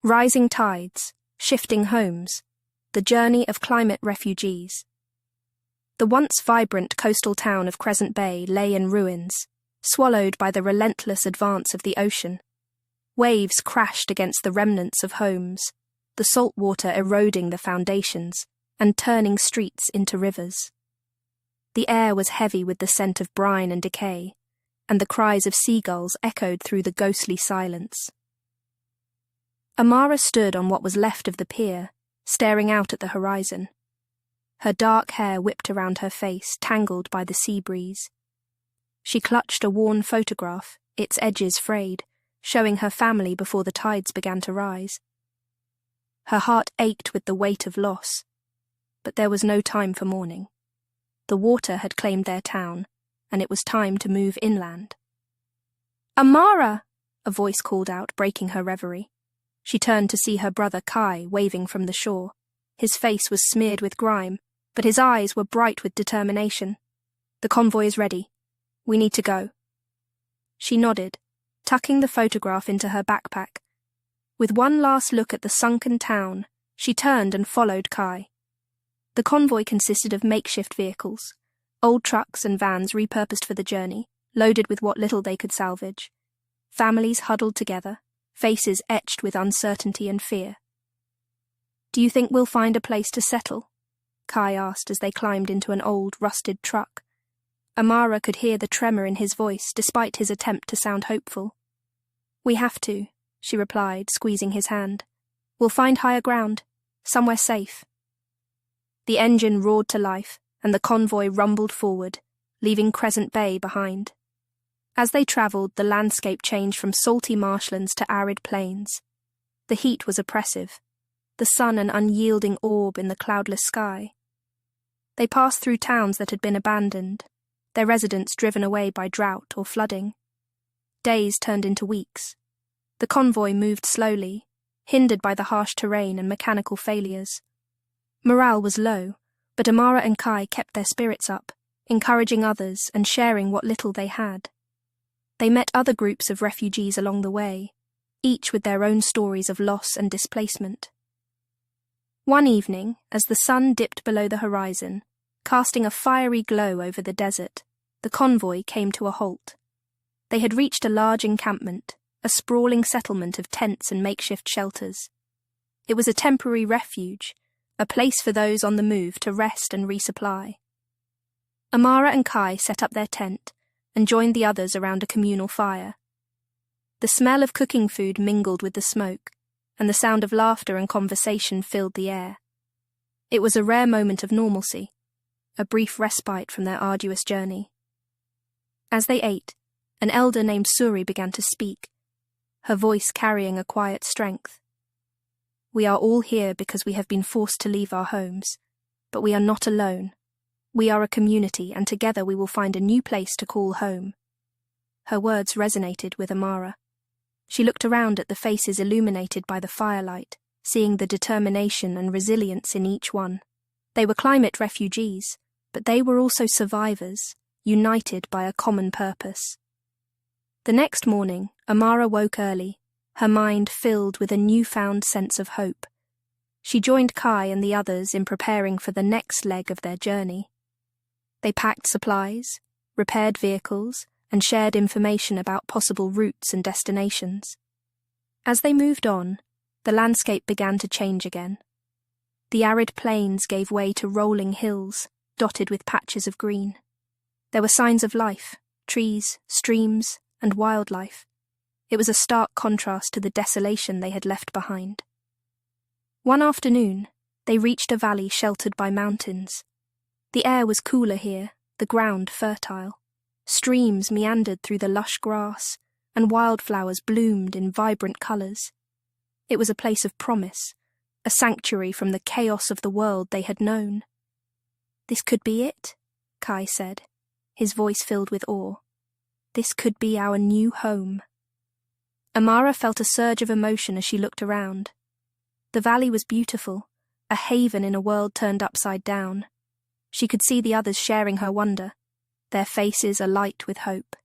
Rising tides, shifting homes, the journey of climate refugees. The once vibrant coastal town of Crescent Bay lay in ruins, swallowed by the relentless advance of the ocean. Waves crashed against the remnants of homes, the salt water eroding the foundations and turning streets into rivers. The air was heavy with the scent of brine and decay, and the cries of seagulls echoed through the ghostly silence. Amara stood on what was left of the pier, staring out at the horizon. Her dark hair whipped around her face, tangled by the sea breeze. She clutched a worn photograph, its edges frayed, showing her family before the tides began to rise. Her heart ached with the weight of loss, but there was no time for mourning. The water had claimed their town, and it was time to move inland. "Amara!" a voice called out, breaking her reverie. She turned to see her brother Kai waving from the shore. His face was smeared with grime, but his eyes were bright with determination. "The convoy is ready. We need to go." She nodded, tucking the photograph into her backpack. With one last look at the sunken town, she turned and followed Kai. The convoy consisted of makeshift vehicles, old trucks and vans repurposed for the journey, loaded with what little they could salvage. Families huddled together, faces etched with uncertainty and fear. "Do you think we'll find a place to settle?" Kai asked as they climbed into an old, rusted truck. Amara could hear the tremor in his voice despite his attempt to sound hopeful. "We have to," she replied, squeezing his hand. "We'll find higher ground, somewhere safe." The engine roared to life, and the convoy rumbled forward, leaving Crescent Bay behind. As they travelled, the landscape changed from salty marshlands to arid plains. The heat was oppressive, the sun an unyielding orb in the cloudless sky. They passed through towns that had been abandoned, their residents driven away by drought or flooding. Days turned into weeks. The convoy moved slowly, hindered by the harsh terrain and mechanical failures. Morale was low, but Amara and Kai kept their spirits up, encouraging others and sharing what little they had. They met other groups of refugees along the way, each with their own stories of loss and displacement. One evening, as the sun dipped below the horizon, casting a fiery glow over the desert, the convoy came to a halt. They had reached a large encampment, a sprawling settlement of tents and makeshift shelters. It was a temporary refuge, a place for those on the move to rest and resupply. Amara and Kai set up their tent and joined the others around a communal fire. The smell of cooking food mingled with the smoke, and the sound of laughter and conversation filled the air. It was a rare moment of normalcy, a brief respite from their arduous journey. As they ate, an elder named Suri began to speak, her voice carrying a quiet strength. "We are all here because we have been forced to leave our homes, but we are not alone. We are a community, and together we will find a new place to call home." Her words resonated with Amara. She looked around at the faces illuminated by the firelight, seeing the determination and resilience in each one. They were climate refugees, but they were also survivors, united by a common purpose. The next morning, Amara woke early, her mind filled with a newfound sense of hope. She joined Kai and the others in preparing for the next leg of their journey. They packed supplies, repaired vehicles, and shared information about possible routes and destinations. As they moved on, the landscape began to change again. The arid plains gave way to rolling hills, dotted with patches of green. There were signs of life, trees, streams, and wildlife. It was a stark contrast to the desolation they had left behind. One afternoon, they reached a valley sheltered by mountains. The air was cooler here, the ground fertile. Streams meandered through the lush grass, and wildflowers bloomed in vibrant colours. It was a place of promise, a sanctuary from the chaos of the world they had known. "This could be it," Kai said, his voice filled with awe. "This could be our new home." Amara felt a surge of emotion as she looked around. The valley was beautiful, a haven in a world turned upside down. She could see the others sharing her wonder, their faces alight with hope.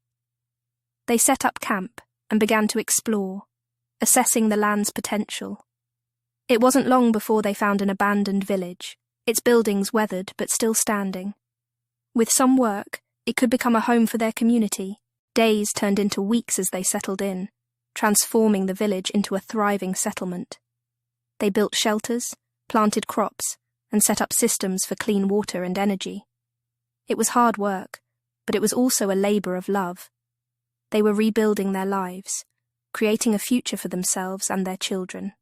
They set up camp and began to explore. assessing the land's potential. It wasn't long before they found an abandoned village, its buildings weathered but still standing. With some work, it could become a home for their community. Days turned into weeks as they settled in, transforming the village into a thriving settlement. They built shelters, planted crops, and set up systems for clean water and energy. It was hard work, but it was also a labor of love. They were rebuilding their lives, creating a future for themselves and their children.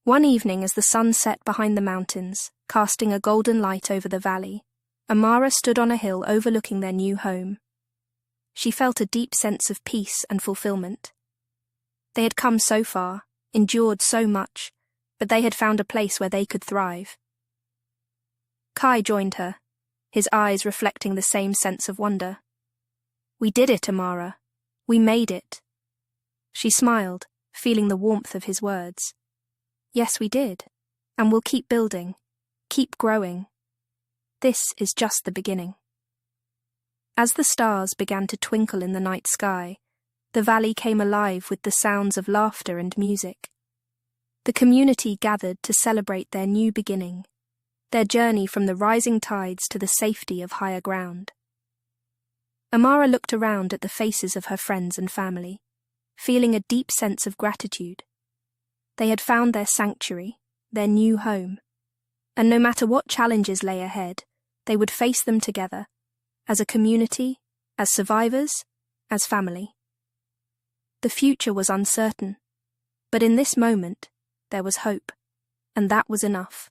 One evening, as the sun set behind the mountains, casting a golden light over the valley, Amara stood on a hill overlooking their new home. She felt a deep sense of peace and fulfillment. They had come so far, endured so much, but they had found a place where they could thrive. Kai joined her, his eyes reflecting the same sense of wonder. "We did it, Amara. We made it." She smiled, feeling the warmth of his words. "Yes, we did. And we'll keep building, keep growing. This is just the beginning." As the stars began to twinkle in the night sky, the valley came alive with the sounds of laughter and music. The community gathered to celebrate their new beginning, their journey from the rising tides to the safety of higher ground. Amara looked around at the faces of her friends and family, feeling a deep sense of gratitude. They had found their sanctuary, their new home, and no matter what challenges lay ahead, they would face them together, as a community, as survivors, as family. The future was uncertain, but in this moment, there was hope, and that was enough.